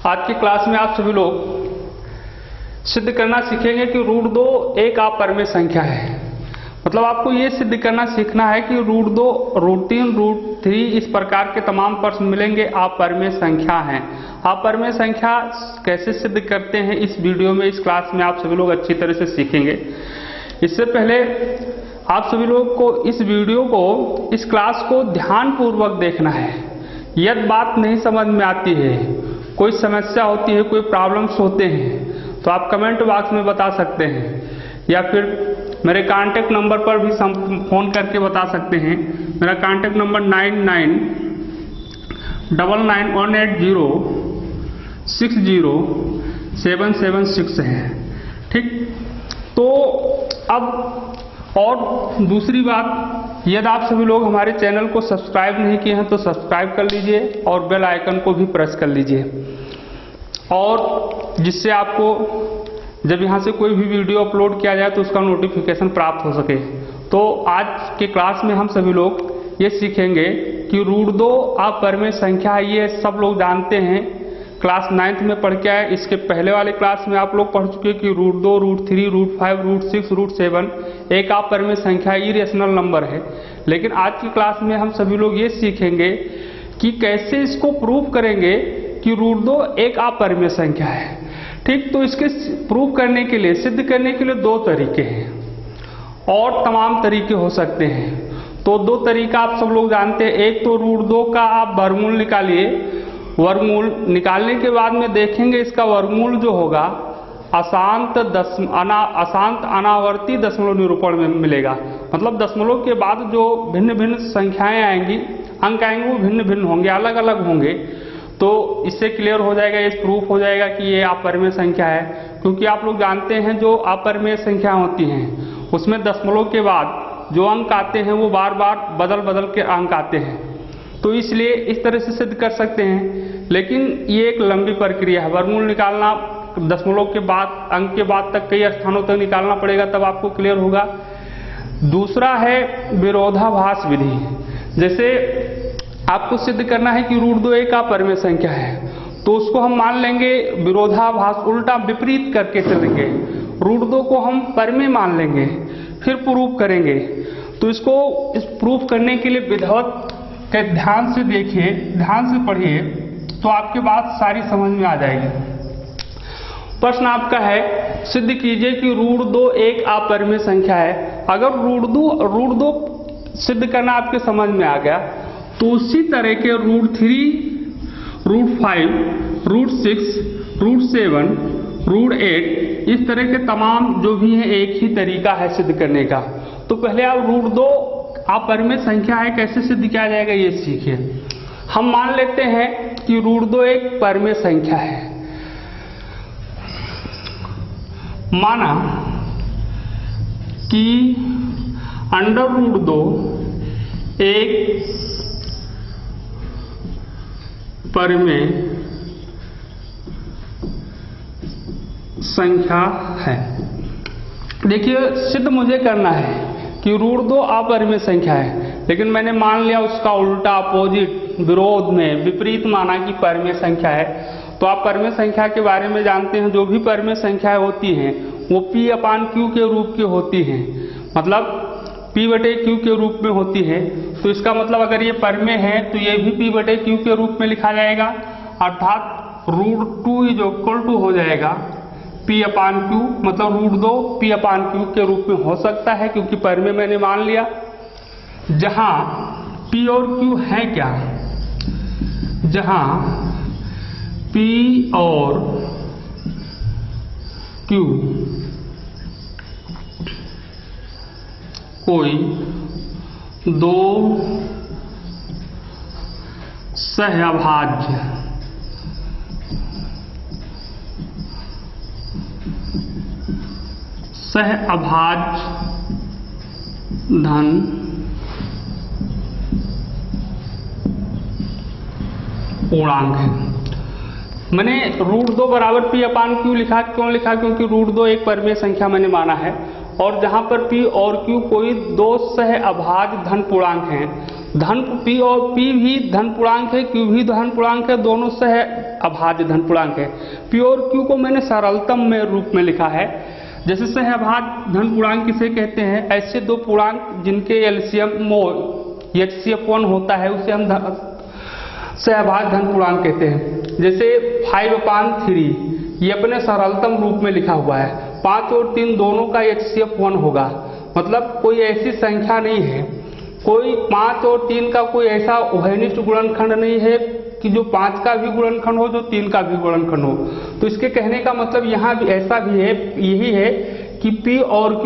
आज की क्लास में आप सभी लोग सिद्ध करना सीखेंगे कि रूट 2 एक अपरिमेय संख्या है। मतलब आपको ये सिद्ध करना सीखना है कि रूट 2, रूट 3, रूट 3 इस प्रकार के तमाम प्रश्न मिलेंगे अपरिमेय संख्या हैं। अपरिमेय संख्या कैसे सिद्ध करते हैं इस वीडियो में, इस क्लास में आप सभी लोग अच्छी तरह से सीखेंगे। इससे पहले आप सभी लोग को इस वीडियो को, इस क्लास को ध्यानपूर्वक देखना है। यदि बात नहीं समझ में आती है, कोई समस्या होती है, कोई प्रॉब्लम्स होते हैं, तो आप कमेंट बॉक्स में बता सकते हैं या फिर मेरे कांटेक्ट नंबर पर भी फ़ोन करके बता सकते हैं। मेरा कांटेक्ट नंबर 999918060776 है। ठीक, तो अब और दूसरी बात, यदि आप सभी लोग हमारे चैनल को सब्सक्राइब नहीं किए हैं तो सब्सक्राइब कर लीजिए और बेल आइकन को भी प्रेस कर लीजिए, और जिससे आपको जब यहाँ से कोई भी वीडियो अपलोड किया जाए तो उसका नोटिफिकेशन प्राप्त हो सके। तो आज के क्लास में हम सभी लोग ये सीखेंगे कि रूट 2 अपरिमेय संख्या है। ये सब लोग जानते हैं, क्लास 9th में पढ़ के आए। इसके पहले वाले क्लास में आप लोग पढ़ चुके कि root 2, root 3, root 5, root 6, root 7 एक अपरिमेय संख्या इरेशनल नंबर है। लेकिन आज की क्लास में हम सभी लोग ये सीखेंगे कि कैसे इसको प्रूव करेंगे कि रूट 2 एक अपरिमेय संख्या है। ठीक, तो इसके प्रूव करने के लिए, सिद्ध करने के लिए दो तरीके हैं और तमाम तरीके हो सकते हैं। तो दो तरीका आप सब लोग जानते हैं। एक तो रूट 2 का आप वर्गमूल निकालिए, वर्गमूल निकालने के बाद में देखेंगे इसका वर्गमूल जो होगा अशांत अनावर्ती दशमलव निरूपण में मिलेगा। मतलब दशमलव के बाद जो भिन्न भिन्न संख्याएं आएंगी, अंक आएंगे, वो भिन्न भिन्न होंगे, अलग अलग होंगे। तो इससे क्लियर हो जाएगा, ये प्रूफ हो जाएगा कि ये अपरिमेय संख्या है। क्योंकि आप लोग जानते हैं जो अपरिमेय संख्या होती हैं उसमें दशमलव के बाद जो अंक आते हैं वो बार बार बदल बदल के अंक आते हैं। तो इसलिए इस तरह से सिद्ध कर सकते हैं। लेकिन ये एक लंबी प्रक्रिया है, वर्गमूल निकालना दशमलव के बाद, अंक के बाद तक कई स्थानों तक निकालना पड़ेगा, तब आपको क्लियर होगा। दूसरा है विरोधाभास विधि। जैसे आपको सिद्ध करना है कि रूट 2 एक अपरिमेय संख्या है, तो उसको हम मान लेंगे विरोधाभास, उल्टा विपरीत करके चलेंगे। रूट 2 को हम परिमेय मान लेंगे, फिर प्रूफ करेंगे। तो इसको इस प्रूफ करने के लिए विधिवत के ध्यान से देखिए, ध्यान से पढ़िए, तो आपके बात सारी समझ में आ जाएगी। प्रश्न आपका है, सिद्ध कीजिए कि रूट 2 एक अपरिमेय संख्या है। अगर रूट 2 सिद्ध करना आपके समझ में आ गया, तो उसी तरह के root 3, root 5, root 6, root 7, root 8 इस तरह के तमाम जो भी हैं एक ही तरीका है सिद्ध करने का। तो पहले आप रूट 2 अपरिमेय संख्या है कैसे सिद्ध किया जाएगा ये सीखिए। हम मान लेते हैं कि रूट 2 एक परिमेय संख्या है। माना कि अंडर रूट 2 एक परिमेय संख्या है। देखिए, सिद्ध मुझे करना है कि रूट 2 अपरिमेय संख्या है, लेकिन मैंने मान लिया उसका उल्टा, अपोजिट, विरोध में, विपरीत माना कि परिमेय संख्या है। तो आप परिमेय संख्या के बारे में जानते हैं, जो भी परिमेय संख्याएं होती हैं वो P/Q के रूप की होती हैं। मतलब P/Q के रूप में होती है। तो इसका मतलब अगर ये परिमेय है तो ये भी P/Q के रूप में लिखा जाएगा, अर्थात रूट 2 = हो जाएगा P/Q। मतलब रूट 2 P/Q के रूप में हो सकता है, क्योंकि परिमेय मैंने मान लिया। जहां P और Q है क्या, जहां P और Q कोई दो सहअभाज्य धन पूर्णांक है। मैंने रूट 2 बराबर P/Q लिखा, क्यों लिखा? क्योंकि रूट 2 एक परिमेय संख्या मैंने माना है, और जहां पर P और Q कोई दो सहअभाज्य धन पूर्णांक हैं। धन P और P भी धन पूर्णांक है, Q भी धन पूर्णांक है, दोनों सह अभाज्य धन पूर्णांक है। पी और क्यू को मैंने सरलतम में रूप में लिखा है। जैसे सहअभाज्य धन पूर्णांक किसे कहते हैं, ऐसे दो पूर्णांक जिनके एलसीएम HCF1 होता है उसे हम सहअभाज्य धन पूर्णांक कहते हैं। जैसे 5/3 ये अपने सरलतम रूप में लिखा हुआ है, 5 और 3 दोनों का HCF1 होगा। मतलब कोई ऐसी संख्या नहीं है, कोई 5 और 3 का कोई ऐसा उभयनिष्ठ गुणनखंड नहीं है कि जो 5 का भी गुणनखंड हो, जो 3 का भी गुणनखंड हो। तो इसके कहने का मतलब यहाँ भी ऐसा भी है, यही है कि P और Q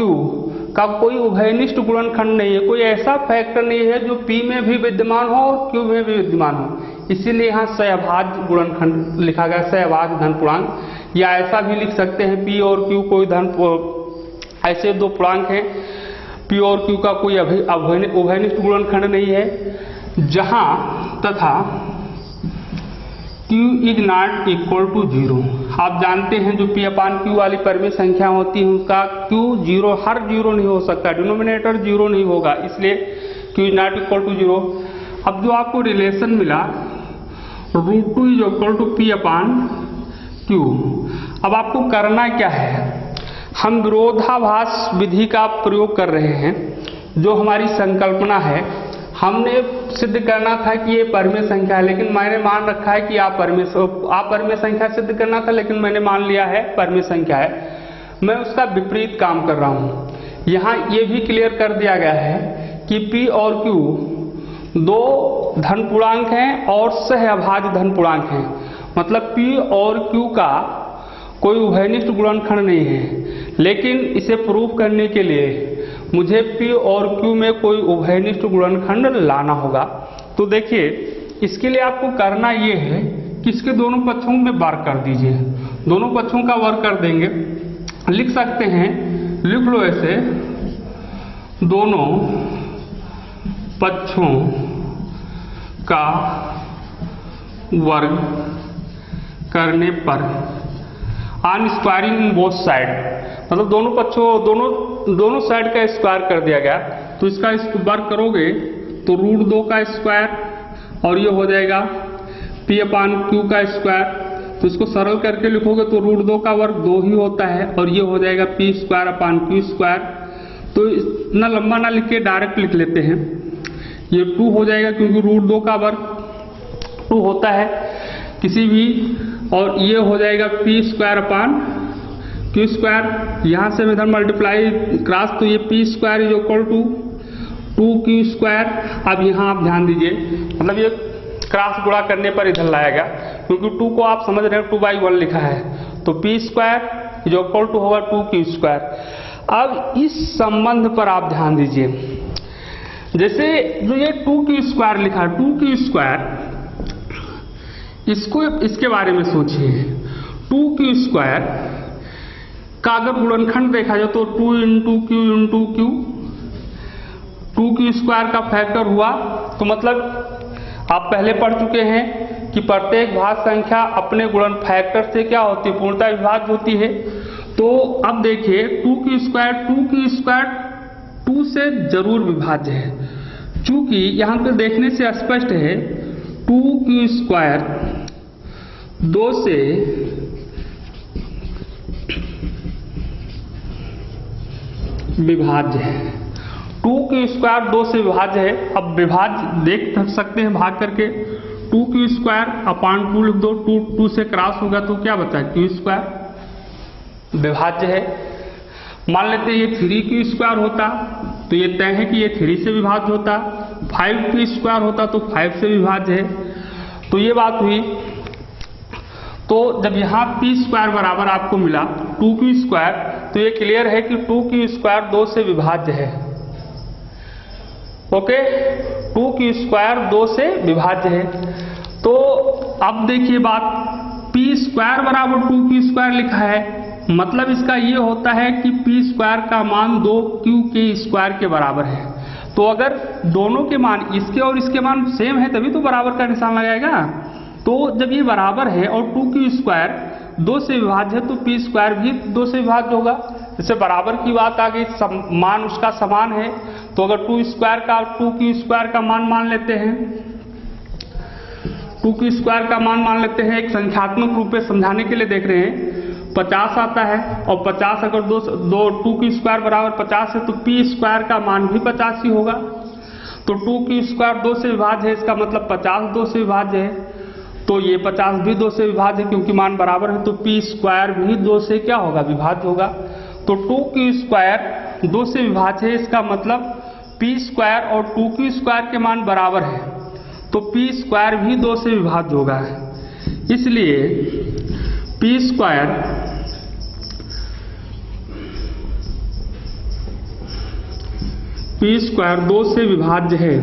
का कोई उभयनिष्ठ गुणनखंड नहीं है, कोई ऐसा फैक्टर नहीं है जो P में भी विद्यमान हो और Q में भी विद्यमान हो। इसीलिए यहाँ सहअभाज्य गुणनखंड लिखा गया, सहअभाज्य धन पूर्णांक। या ऐसा भी लिख सकते हैं P और Q कोई ऐसे दो पूर्णांक हैं, P और Q का कोई उभयनिष्ठ गुणनखंड नहीं है, जहां तथा Q is not equal to 0। आप जानते हैं जो P/Q वाली परिमेय संख्या होती है उसका Q 0 हर 0 नहीं हो सकता, डिनोमिनेटर 0 नहीं होगा, इसलिए Q is not equal to 0। अब जो आपको रिलेशन मिला √2 इज इक्वल टू P/Q। अब आपको करना क्या है, हम विरोधाभास विधि का प्रयोग कर रहे हैं। जो हमारी संकल्पना है, हमने सिद्ध करना था कि ये परिमेय संख्या है, लेकिन मैंने मान रखा है कि अपरिमेय संख्या सिद्ध करना था, लेकिन मैंने मान लिया है परिमेय संख्या है। मैं उसका विपरीत काम कर रहा हूँ। यहाँ ये भी क्लियर कर दिया गया है कि P और Q दो धन पूर्णांक हैं और सहअभाज्य धन पूर्णांक हैं। मतलब P और Q का कोई उभयनिष्ठ गुणनखंड नहीं है, लेकिन इसे प्रूव करने के लिए मुझे P और Q में कोई उभयनिष्ठ गुणनखंड लाना होगा। तो देखिए, इसके लिए आपको करना ये है कि इसके दोनों पक्षों में वर्ग कर दीजिए। दोनों पक्षों का वर्ग कर देंगे, लिख सकते हैं, लिख लो ऐसे, दोनों पक्षों का वर्ग करने पर ऑन स्क्वायरिंग बोथ साइड, मतलब दोनों पक्षों दोनों साइड का स्क्वायर कर दिया गया। तो इसका वर्ग करोगे तो √2 का स्क्वायर और ये हो जाएगा P/Q का स्क्वायर। तो इसको सरल करके लिखोगे तो √2 का वर्ग 2 ही होता है और ये हो जाएगा P²/Q²। तो इतना लंबा ना लिख के डायरेक्ट लिख लेते हैं, ये 2 हो जाएगा क्योंकि √2 का वर्ग 2 होता है किसी भी, और ये हो जाएगा P²/Q²। यहाँ से मैं इधर मल्टीप्लाई क्रॉस, तो ये P² is equal to 2Q²। अब यहाँ आप ध्यान दीजिए, मतलब ये क्रॉस गुणा करने पर इधर लाएगा क्योंकि 2 को आप समझ रहे हैं 2/1 लिखा है, तो P² इज इक्वल टू होगा 2Q²। अब इस संबंध पर आप ध्यान दीजिए, जैसे जो ये 2Q² लिखा है, 2Q², इसके बारे में सोचिए। 2Q² का अगर गुणनखंड देखा जाए तो 2 × Q × Q, 2Q² का फैक्टर हुआ। तो मतलब आप पहले पढ़ चुके हैं कि प्रत्येक भाज्य संख्या अपने गुणन फैक्टर से क्या होती है, पूर्णतः विभाज्य होती है। तो अब देखिए 2Q² 2 से जरूर विभाज्य है, चूंकि यहाँ पे देखने से स्पष्ट है 2Q² 2 से विभाज्य है। 2Q² 2 से विभाज्य है। अब विभाज्य देख सकते हैं भाग करके, 2Q²/2 लिख दो, 2 से क्रॉस होगा तो क्या बचा, Q² विभाज्य है। मान लेते हैं ये 3Q² होता तो ये तय है कि ये 3 से विभाज्य होता, 5P² होता तो 5 से विभाज्य है। तो ये बात हुई। तो जब यहाँ P² बराबर आपको मिला 2Q², तो ये क्लियर है कि 2Q² 2 से विभाज्य है। ओके, 2Q² 2 से विभाज्य है। तो अब देखिए बात, P² बराबर 2Q² लिखा है, मतलब इसका ये होता है कि P² का मान 2Q² के बराबर है। तो अगर दोनों के मान, इसके और इसके मान सेम है तभी तो बराबर का निशान लगाएगा। तो जब ये बराबर है और 2Q² 2 से विभाज्य है तो P² भी 2 से विभाज्य होगा। जैसे बराबर की बात आ गई, मान उसका समान है, तो अगर 2² का 2Q² का मान लेते हैं 2 की स्क्वायर का मान लेते हैं, एक संख्यात्मक रूप में समझाने के लिए देख रहे हैं, 50 आता है और 50 अगर 2 की स्क्वायर बराबर 50 है तो पी स्क्वायर का मान भी 50 ही होगा। तो 2 की स्क्वायर 2 से विभाज्य है, इसका मतलब 50 2 से विभाज्य है, तो ये 50 भी 2 से विभाज्य है क्योंकि मान बराबर है, तो पी स्क्वायर भी 2 से क्या होगा, विभाज्य होगा। तो 2 की स्क्वायर 2 से विभाज्य है, इसका मतलब पी स्क्वायर और 2 की स्क्वायर के मान बराबर है, तो पी स्क्वायर भी 2 से विभाज्य होगा। इसलिए पी स्क्वायर पी स्क्वायर 2 से विभाज्य है।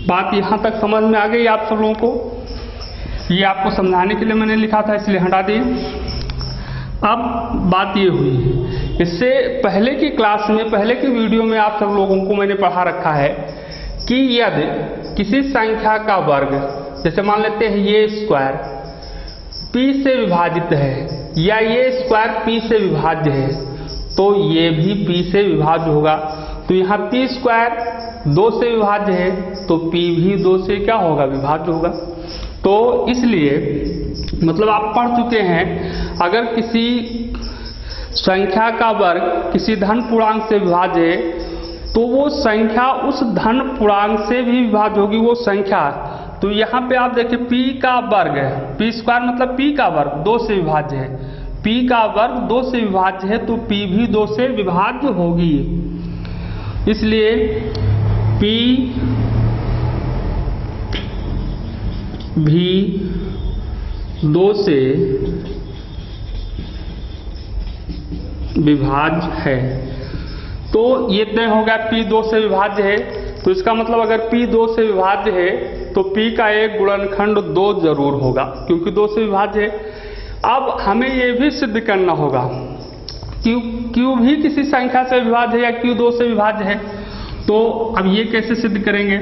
बात यहां तक समझ में आ गई आप सब लोगों को? ये आपको समझाने के लिए मैंने लिखा था, इसलिए हटा दिए। अब बात ये हुई, इससे पहले की क्लास में, पहले की वीडियो में आप सब लोगों को मैंने पढ़ा रखा है कि यदि किसी संख्या का वर्ग, जैसे मान लेते हैं ये स्क्वायर p से विभाजित है या ये स्क्वायर p से विभाज्य है, तो ये भी p से विभाज्य होगा। तो यहाँ p स्क्वायर 2 से विभाज्य है तो p भी 2 से क्या होगा, विभाज्य होगा। तो इसलिए मतलब आप पढ़ चुके हैं, अगर किसी संख्या का वर्ग किसी धन पूर्णांक से विभाज्य है तो वो संख्या उस धन पूर्णांक से भी विभाज्य होगी वो संख्या। तो यहाँ पे आप देखिए p का वर्ग है, p स्क्वायर मतलब p का वर्ग 2 से विभाज्य है, p का वर्ग 2 से विभाज्य है तो p भी 2 से विभाज्य होगी। इसलिए p भी 2 से विभाज्य है। तो ये तय हो गया p 2 से विभाज्य है, तो इसका मतलब अगर p 2 से विभाज्य है तो p का एक गुणनखंड 2 जरूर होगा क्योंकि 2 से विभाज्य है। अब हमें ये भी सिद्ध करना होगा कि q भी किसी संख्या से विभाज्य है या q 2 से विभाज्य है। तो अब ये कैसे सिद्ध करेंगे?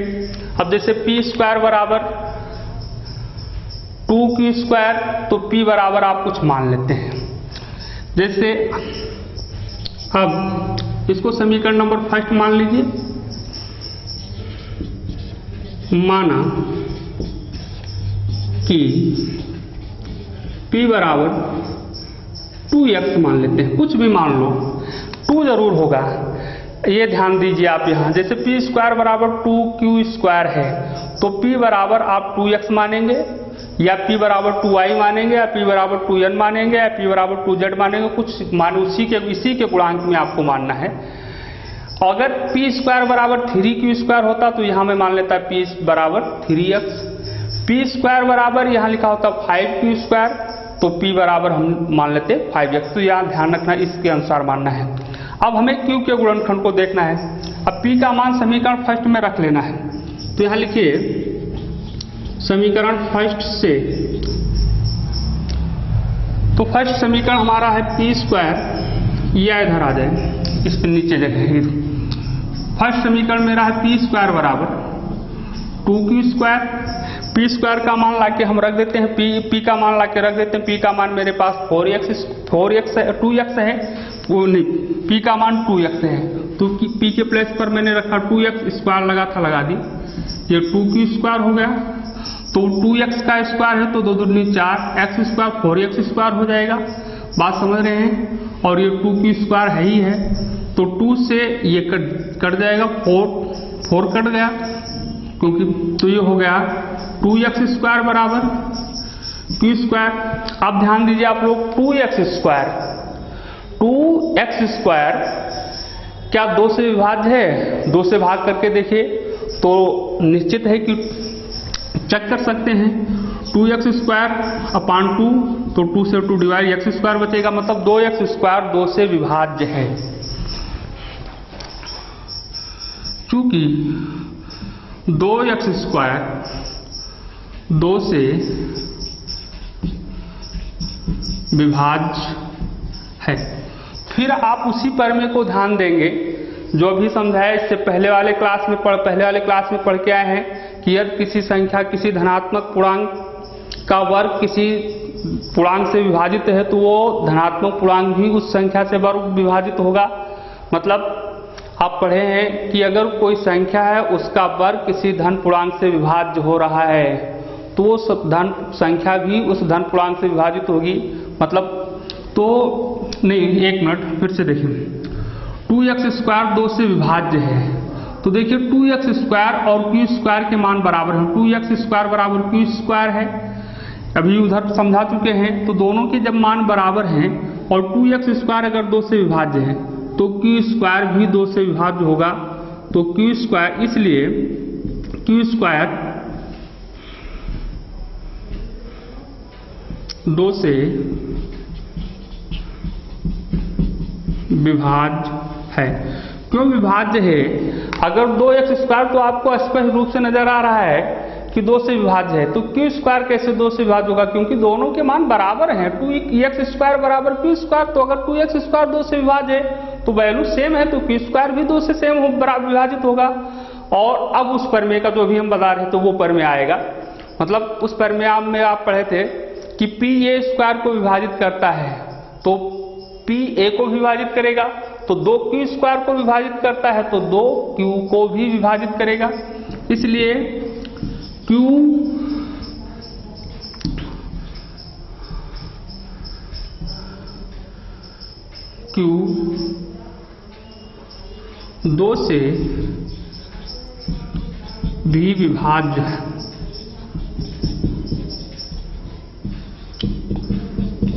अब जैसे p स्क्वायर बराबर 2 की स्क्वायर, तो p बराबर आप कुछ मान लेते हैं। जैसे अब इसको समीकरण नंबर फर्स्ट मान लीजिए, माना कि p बराबर 2x मान लेते हैं, कुछ भी मान लो, 2 जरूर होगा। ये ध्यान दीजिए आप यहाँ, जैसे p स्क्वायर बराबर 2q स्क्वायर है तो p बराबर आप 2x मानेंगे या p बराबर 2y मानेंगे या p बराबर 2n मानेंगे या p बराबर 2z मानेंगे, कुछ मान इसी के गुणांक में आपको मानना है। अगर p स्क्वायर बराबर 3q स्क्वायर होता तो यहाँ मैं मान लेता p बराबर 3x, p स्क्वायर बराबर यहाँ लिखा होता 5q स्क्वायर तो p बराबर हम मान लेते 5x। तो यहाँ ध्यान रखना, इसके अनुसार मानना है। अब हमें q के गुणनखंड को देखना है। अब p का मान समीकरण फर्स्ट में रख लेना है, तो यहाँ लिखिए समीकरण फर्स्ट से, तो फर्स्ट समीकरण हमारा है p स्क्वायर, यह इधर आ जाए, इस पर नीचे देखेंगे। फर्स्ट समीकरण मेरा है p स्क्वायर बराबर 2q स्क्वायर, p स्क्वायर का मान लाके हम रख देते हैं, p का मान लाके रख देते हैं। p का मान मेरे पास 4x है, 2x है, वो नहीं, p का मान 2x है, तो p के प्लेस पर मैंने रखा 2x स्क्वायर लगा था, लगा दी, ये 2q स्क्वायर हो गया। तो 2x का स्क्वायर है तो 2 दूनी 4, x स्क्वायर 4x स्क्वायर हो जाएगा, बात समझ रहे हैं। और ये 2q स्क्वायर है ही है, तो 2 से ये कट जाएगा, 4 कट गया क्योंकि, तो ये हो गया 2x स्क्वायर बराबर q स्क्वायर। अब ध्यान दीजिए आप लोग, 2x स्क्वायर क्या 2 से विभाज्य है? 2 से भाग करके देखिए तो निश्चित है कि चेक कर सकते हैं, 2x स्क्वायर अपान 2, तो 2 से 2 डिवाइड x स्क्वायर बचेगा, मतलब 2x स्क्वायर 2 से विभाज्य है। चूंकि 2x स्क्वायर 2 से विभाज्य है। फिर आप उसी प्रमेय को ध्यान देंगे जो अभी समझाया, इससे पहले वाले क्लास में पढ़ के आए हैं कि यदि किसी संख्या किसी धनात्मक पूर्णांक का वर्ग किसी पूर्णांक से विभाजित है तो वो धनात्मक पूर्णांक भी उस संख्या से वर्ग विभाजित होगा। मतलब आप पढ़े हैं कि अगर कोई संख्या है उसका वर्ग किसी धन पूर्णांक से विभाज्य हो रहा है तो वो धन संख्या भी उस धन पूर्णांक से विभाजित होगी। मतलब तो नहीं, एक मिनट फिर से देखिए, 2x² 2 से विभाज्य है तो देखिए 2x² और q² के मान बराबर हैं। 2x² बराबर q² है, अभी उधर समझा चुके हैं। तो दोनों के जब मान बराबर हैं और 2x² अगर 2 से विभाज्य है तो q² भी 2 से विभाज्य होगा। तो q², इसलिए q² 2 से विभाज्य है। क्यों विभाज्य है? अगर 2x² तो आपको स्पष्ट रूप से नजर आ रहा है कि 2 से विभाज्य है, तो q² कैसे 2 से विभाज्य होगा? क्योंकि दोनों के मान बराबर हैं। 2x² बराबर q², तो अगर 2x² 2 से विभाज्य है तो वैल्यू सेम है, तो q² भी 2 से सेम विभाजित होगा। और अब उस प्रमेय का जो भी हम बता रहे थे वो प्रमेय आएगा। मतलब उस प्रमेय में आप पढ़े थे कि p(a)² को विभाजित करता है तो p(a) को विभाजित करेगा, तो 2q² को विभाजित करता है तो 2q को भी विभाजित करेगा। इसलिए q 2 से भी विभाज्य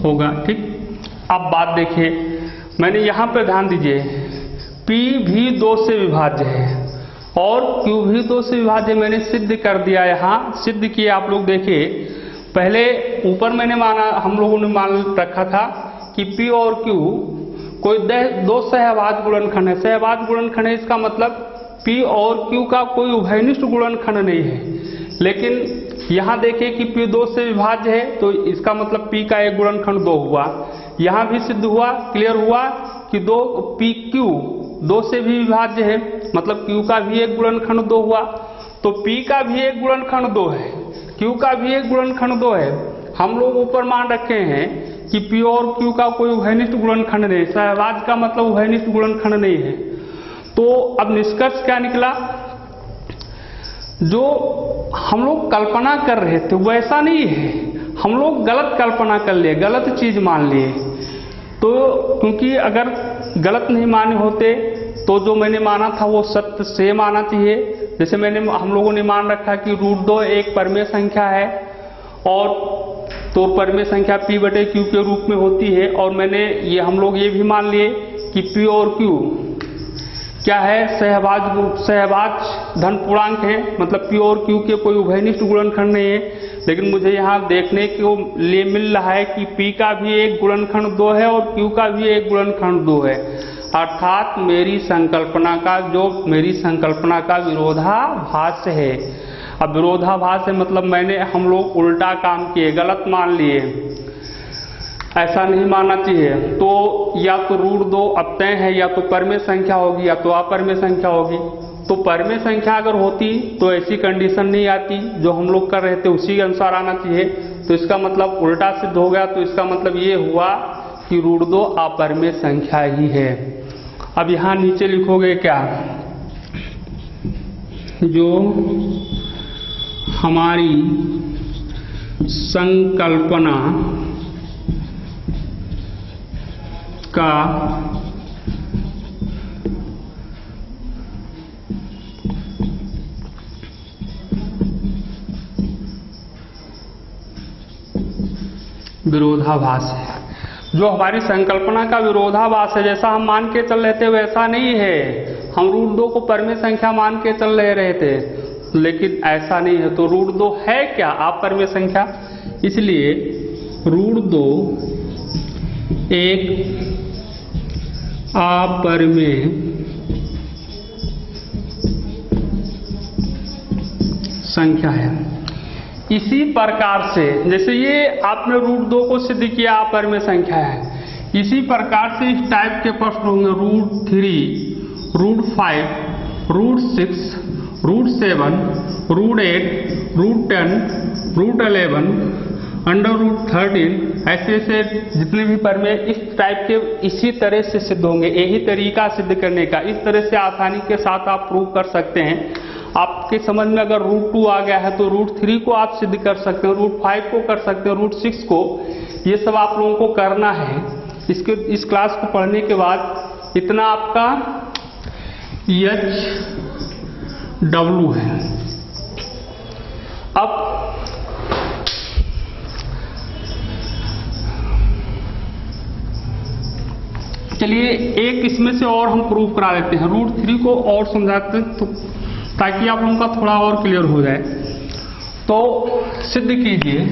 होगा। ठीक, अब बात देखिए, मैंने यहां पर ध्यान दीजिए, p भी 2 से विभाज्य है और q भी 2 से विभाज्य मैंने सिद्ध कर दिया। यहाँ सिद्ध किए आप लोग देखिए। पहले ऊपर मैंने माना, हम लोगों ने मान रखा था कि p और q कोई 2 सहभाज्य गुणनखंड है। सहभाज्य गुणनखंड है, इसका मतलब p और q का कोई उभयनिष्ठ गुणनखंड नहीं है। लेकिन यहाँ देखिए कि p 2 से विभाज्य है तो इसका मतलब p का एक गुणनखंड 2 हुआ। यहाँ भी सिद्ध हुआ, क्लियर हुआ कि pq 2 से भी विभाज्य है, मतलब q का भी एक गुणनखंड 2 हुआ। तो p का भी एक गुणनखंड 2 है, q का भी एक गुणनखंड 2 है। हम लोग ऊपर मान रखे हैं कि p और q का कोई उभयनिष्ठ गुणनखंड नहीं, सहभाज्य का मतलब उभयनिष्ठ गुणनखंड नहीं है। तो अब निष्कर्ष क्या निकला? जो हम लोग कल्पना कर रहे थे वैसा नहीं है, हम लोग गलत कल्पना कर लिए, गलत चीज मान लिए। तो क्योंकि अगर गलत नहीं माने होते तो जो मैंने माना था वो सत्य से माना चाहिए। जैसे हम लोगों ने मान रखा कि √2 एक परमेय संख्या है और तो परमेय संख्या p/q के रूप में होती है। और हम लोग ये भी मान लिए कि p और q क्या है, सहभाज्य धन पूर्णांक है, मतलब p और q के कोई उभयनिष्ठ गुणनखंड नहीं है। लेकिन मुझे यहाँ देखने को लिए मिल रहा है कि p का भी एक गुणनखंड 2 है और q का भी एक गुणनखंड 2 है। अर्थात मेरी संकल्पना का विरोधाभास है। अब विरोधाभास है मतलब हम लोग उल्टा काम किए, गलत मान लिए, ऐसा नहीं मानना चाहिए। तो या तो √2 अब तय है, या तो परमेय संख्या होगी या तो अपरमेय संख्या होगी। तो परमेय संख्या अगर होती तो ऐसी कंडीशन नहीं आती, जो हम लोग कर रहे थे उसी के अनुसार आना चाहिए। तो इसका मतलब उल्टा सिद्ध हो गया। तो इसका मतलब ये हुआ कि √2 अपरमेय संख्या ही है। अब यहाँ नीचे लिखोगे क्या, जो हमारी संकल्पना का विरोधाभास है। जो हमारी संकल्पना का विरोधाभास है, जैसा हम मान के चल रहे थे वैसा नहीं है। हम √2 को परमेय संख्या मान के चल रहे थे, लेकिन ऐसा नहीं है। तो √2 है क्या, अपरमेय संख्या। इसलिए √2 एक अपरमेय संख्या है। इसी प्रकार से जैसे ये आपने √2 को सिद्ध किया अपरमेय संख्या है, इसी प्रकार से इस टाइप के प्रश्न होंगे √3, √5, √6, √7, √8, √10, √11, √13 ऐसे ऐसे जितने भी प्रमेय इस टाइप के इसी तरह से सिद्ध होंगे। यही तरीका सिद्ध करने का, इस तरह से आसानी के साथ आप प्रूव कर सकते हैं। आपके समझ में अगर √2 आ गया है तो √3 को आप सिद्ध कर सकते हैं, √5 को कर सकते हैं, √6 को। ये सब आप लोगों को करना है। इस क्लास को पढ़ने के बाद इतना आपका HW है। अब चलिए एक इसमें से और हम प्रूव करा देते हैं, √3 को और समझाते हैं तो ताकि आप लोगों का थोड़ा और क्लियर हो जाए। तो सिद्ध कीजिए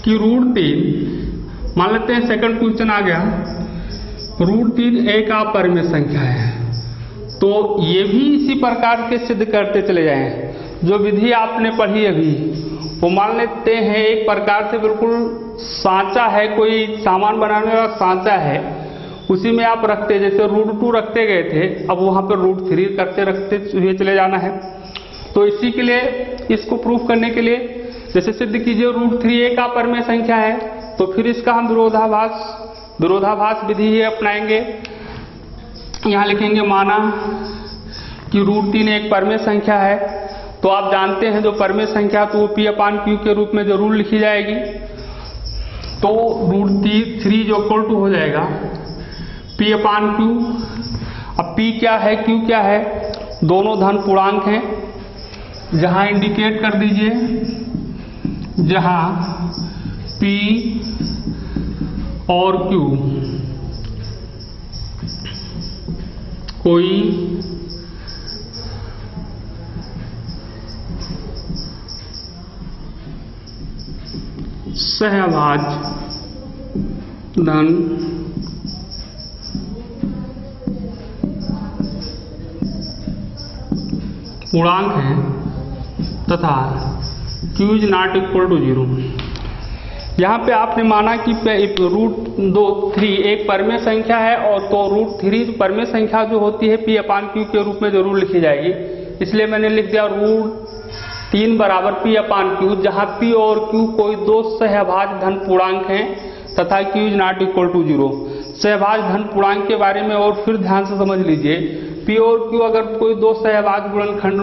कि √3, मान लेते हैं सेकंड क्वेश्चन आ गया, √3 एक अपरिमेय संख्या है। तो ये भी इसी प्रकार के सिद्ध करते चले जाएं। जो विधि आपने पढ़ी अभी वो मान लेते हैं एक प्रकार से बिल्कुल सांचा है, कोई सामान बनाने वाला सांचा है, उसी में आप रखते, जैसे √2 रखते गए थे, अब वहां पर √3 करते रखते हुए चले जाना है। तो इसी के लिए, इसको प्रूफ करने के लिए जैसे सिद्ध कीजिए √3 एक अपरिमेय संख्या है, तो फिर इसका हम विरोधाभास विधि ही अपनाएंगे। यहां लिखेंगे माना कि √3 एक परिमेय संख्या है। तो आप जानते हैं जो परिमेय संख्या तो वो P/Q के रूप में जरूर लिखी जाएगी। तो √3 जो इक्वल टू हो जाएगा P/Q। अब P क्या है, Q क्या है, दोनों धन पूर्णांक हैं। जहां इंडिकेट कर दीजिए, जहां P और Q कोई सहभाज्य धन पूर्णांक है तथा Q is not equal to 0। यहाँ पे आपने माना कि √3 एक परिमेय संख्या है और तो √3 परिमेय संख्या जो होती है P/Q के रूप में जरूर लिखी जाएगी। इसलिए मैंने लिख दिया √3 बराबर P/Q, जहाँ P और Q कोई दो सहभाज्य धन पूर्णांक हैं तथा Q is not equal to 0। सहभाज्य धन पूर्णांक के बारे में और फिर ध्यान से समझ लीजिए। P और Q अगर कोई दो सहभाज्य गुणनखंड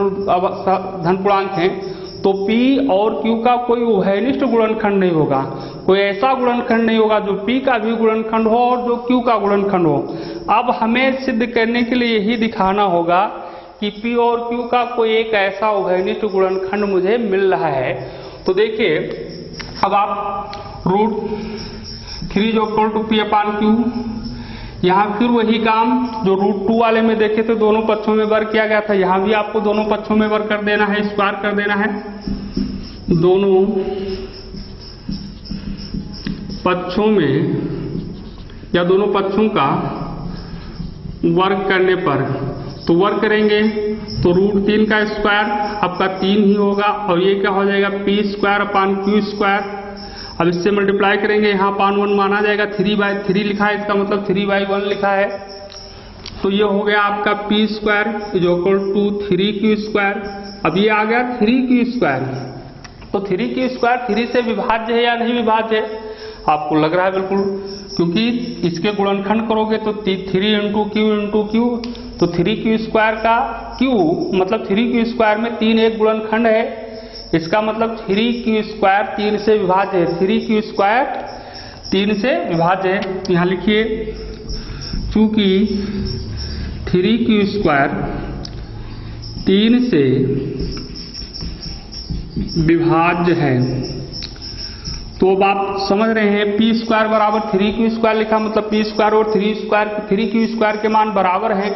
धन पूर्णांक हैं तो P और Q का कोई उभयनिष्ठ गुणनखंड नहीं होगा। कोई ऐसा गुणनखंड नहीं होगा जो P का भी गुणनखंड हो और जो Q का गुणनखंड हो। अब हमें सिद्ध करने के लिए यही दिखाना होगा कि P और Q का कोई एक ऐसा उभयनिष्ठ गुणनखंड मुझे मिल रहा है। तो देखिए, अब आप √3 जो इक्वल टू P/Q, यहाँ फिर वही काम जो √2 वाले में देखे थे, दोनों पक्षों में वर्ग किया गया था। यहाँ भी आपको दोनों पक्षों में वर्ग कर देना है, स्क्वायर कर देना है। दोनों पक्षों में या दोनों पक्षों का वर्ग करने पर तो वर्ग करेंगे तो √3 का स्क्वायर आपका 3 ही होगा और ये क्या हो जाएगा P²/Q²। अब इससे मल्टीप्लाई करेंगे, यहाँ /1 माना जाएगा, 3/3 लिखा है, इसका मतलब 3/1 लिखा है। तो ये हो गया आपका P² = 3Q²। अब ये आ गया 3Q²। तो 3Q² 3 से विभाज्य है या नहीं विभाज्य है? आपको लग रहा है बिल्कुल, क्योंकि इसके गुणनखंड करोगे तो 3 × Q × Q, तो 3Q² का Q मतलब 3Q² में 3 एक गुणनखंड है। इसका मतलब 3Q² 3 से विभाज्य है। 3Q² 3 से विभाज्य है। यहाँ लिखिए, चूंकि 3Q² 3 से विभाज्य है तो अब आप समझ रहे हैं P² बराबर 3Q² लिखा, मतलब P² और 3Q² के मान बराबर हैं।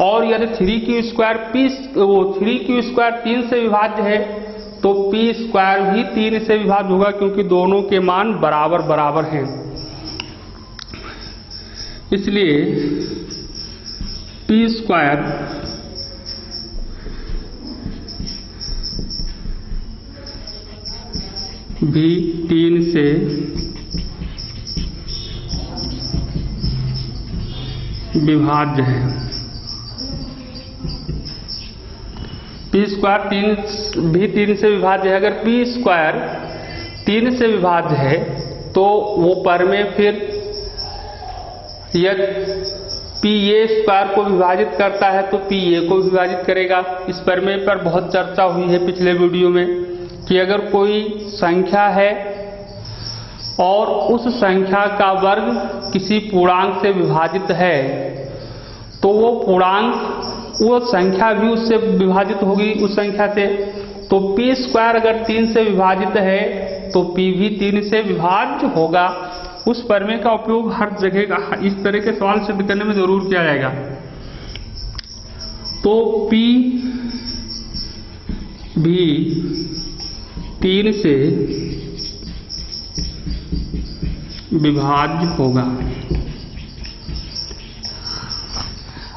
और यदि 3Q² 3 से विभाज्य है तो P² भी 3 से विभाज्य होगा, क्योंकि दोनों के मान बराबर बराबर हैं। इसलिए P² भी 3 से विभाज्य है। P² भी 3 से विभाज्य है। अगर P² 3 से विभाज्य है तो वो पर में फिर यदि पी ए स्क्वायर को विभाजित करता है तो पी ए को विभाजित करेगा। इस प्रमेय पर बहुत चर्चा हुई है पिछले वीडियो में कि अगर कोई संख्या है और उस संख्या का वर्ग किसी पूर्णांक से विभाजित है तो वो पूर्णांक वो संख्या भी उससे विभाजित होगी उस संख्या से। तो पी स्क्वायर अगर 3 से विभाजित है तो पी भी 3 से विभाज्य होगा। उस प्रमेय का उपयोग हर जगह का इस तरह के सवाल सिद्ध करने में जरूर किया जाएगा। तो P भी 3 से विभाज्य होगा।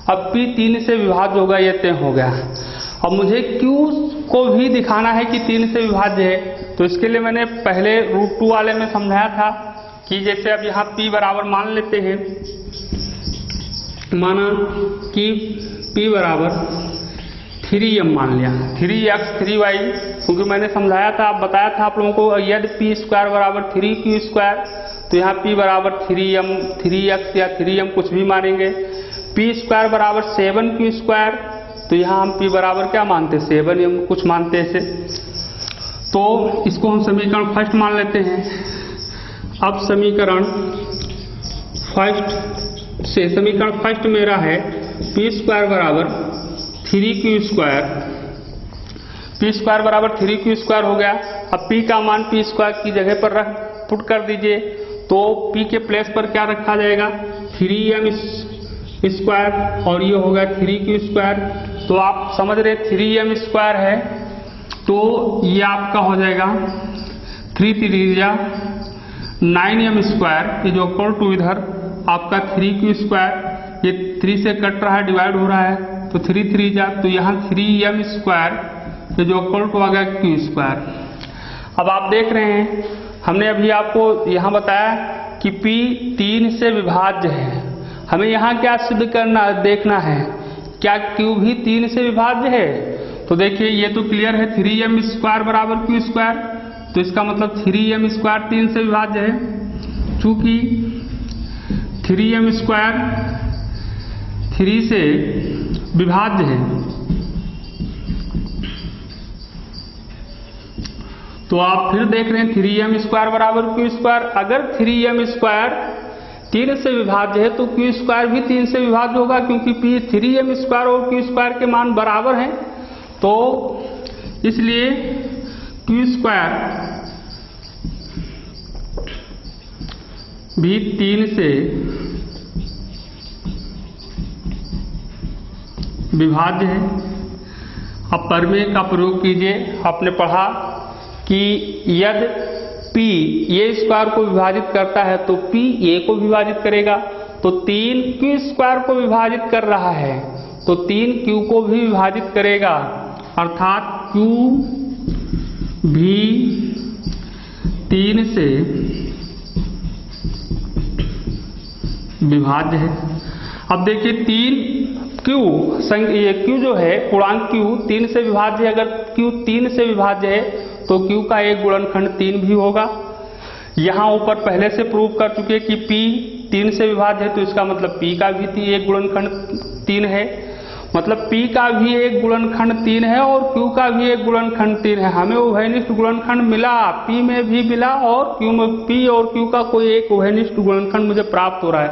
अब P 3 से विभाज्य होगा, यह तय हो गया। अब मुझे Q को भी दिखाना है कि 3 से विभाज्य है, तो इसके लिए मैंने पहले √2 वाले में समझाया था कि जैसे अब यहाँ P बराबर मान लेते हैं, माना कि P बराबर 3m मान लिया, 3x 3y, क्योंकि मैंने समझाया था, बताया था आप लोगों को यदि P स्क्वायर बराबर 3q स्क्वायर तो यहाँ P बराबर 3m 3x या 3m कुछ भी मानेंगे। P स्क्वायर बराबर 7q स्क्वायर तो यहाँ हम P बराबर क्या मानते हैं 7m कुछ मानते हैं इसे। तो इसको हम समीकरण फर्स्ट मान लेते हैं। अब समीकरण फर्स्ट मेरा है P स्क्वायर बराबर 3q स्क्वायर, P स्क्वायर बराबर 3q स्क्वायर हो गया। अब P का मान P स्क्वायर की जगह पर पुट कर दीजिए, तो P के प्लेस पर क्या रखा जाएगा 3m स्क्वायर और ये होगा 3q स्क्वायर। तो आप समझ रहे 3m स्क्वायर है तो ये आपका हो जाएगा 3 3 9m square is equal to इधर आपका 3q स्क्वायर, ये 3 से कट रहा है डिवाइड हो रहा है तो 3 3 जा, तो यहाँ 3m square is equal to आ गया q स्क्वायर। अब आप देख रहे हैं हमने अभी आपको यहाँ बताया कि P 3 से विभाज्य है, हमें यहाँ क्या सिद्ध करना देखना है क्या Q भी 3 से विभाज्य है। तो देखिए ये तो क्लियर है 3m स्क्वायर बराबर q स्क्वायर, तो इसका मतलब 3m स्क्वायर 3 से विभाज्य है। चूंकि 3m स्क्वायर 3 से विभाज्य है तो आप फिर देख रहे हैं 3m स्क्वायर बराबर q स्क्वायर। अगर 3m स्क्वायर 3 से विभाज्य है तो q स्क्वायर भी 3 से विभाज्य होगा, क्योंकि P 3m स्क्वायर और q स्क्वायर के मान बराबर हैं। तो इसलिए q स्क्वायर भी 3 से विभाज्य है। अब प्रमेय का प्रयोग कीजिए। आपने पढ़ा कि यदि P a स्क्वायर को विभाजित करता है तो P a को विभाजित करेगा, तो 3 q स्क्वायर को विभाजित कर रहा है तो 3 q को भी विभाजित करेगा, अर्थात q भी 3 से विभाज्य है। अब देखिए 3q जो है पूर्णांक q 3 से विभाज्य है। अगर q 3 से विभाज्य है तो q का एक गुणनखंड 3 भी होगा। यहाँ ऊपर पहले से प्रूव कर चुके कि P 3 से विभाज्य है तो इसका मतलब P का भी एक गुणनखंड 3 है, मतलब P का भी एक गुणनखंड 3 है और Q का भी एक गुणनखंड 3 है। हमें उभयनिष्ठ गुणनखंड मिला, P में भी मिला और Q में P और Q का कोई एक उभयनिष्ठ गुणनखंड मुझे प्राप्त हो रहा है।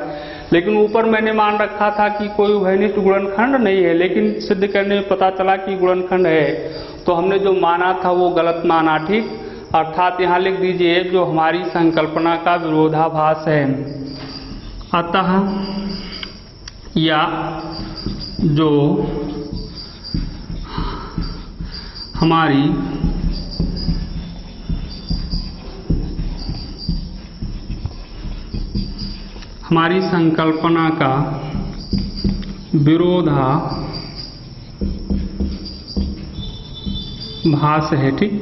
लेकिन ऊपर मैंने मान रखा था कि कोई उभयनिष्ठ गुणनखंड नहीं है, लेकिन सिद्ध करने में पता चला कि गुणनखंड है, तो हमने जो माना था वो गलत माना, ठीक। अर्थात यहाँ लिख दीजिए जो हमारी संकल्पना का विरोधाभास है। अतः या जो हमारी संकल्पना का विरोधाभास है, ठीक।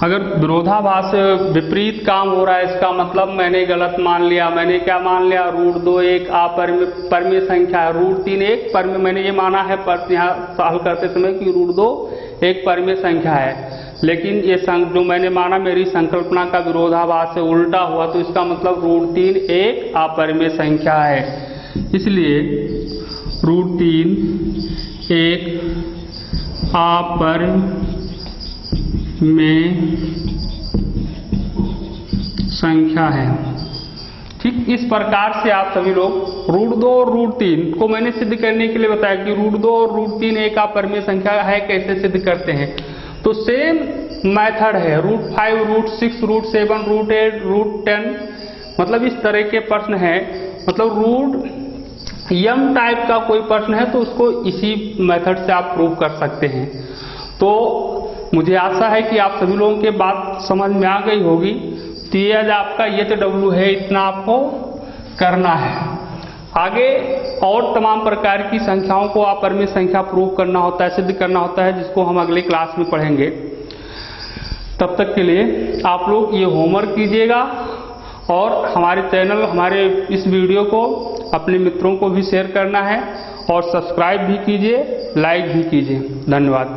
अगर विरोधाभास विपरीत काम हो रहा है, इसका मतलब मैंने गलत मान लिया। मैंने क्या मान लिया, √2 एक अपरिमेय संख्या है, √3 एक परिमेय, मैंने ये माना है पर यहाँ हल करते समय कि √2 एक परिमेय संख्या है। लेकिन ये जो मैंने माना मेरी संकल्पना का विरोधाभास से उल्टा हुआ, तो इसका मतलब √3 एक अपरिमेय संख्या है। इसलिए √3 एक अपरिमेय संख्या है। ठीक इस प्रकार से आप सभी लोग √2 और √3 को मैंने सिद्ध करने के लिए बताया कि √2 और √3 एक अपरिमेय संख्या है, कैसे सिद्ध करते हैं। तो सेम मेथड है, √5 √6 √7 √8 √10, मतलब इस तरह के प्रश्न है, मतलब m टाइप का कोई प्रश्न है तो उसको इसी मेथड से आप प्रूव कर सकते हैं। तो मुझे आशा है कि आप सभी लोगों के बात समझ में आ गई होगी। तो ये आज आपका w है, इतना आपको करना है। आगे और तमाम प्रकार की संख्याओं को अपरिमेय संख्या प्रूव करना होता है, सिद्ध करना होता है, जिसको हम अगले क्लास में पढ़ेंगे। तब तक के लिए आप लोग ये होमवर्क कीजिएगा और हमारे चैनल, हमारे इस वीडियो को अपने मित्रों को भी शेयर करना है और सब्सक्राइब भी कीजिए, लाइक भी कीजिए। धन्यवाद।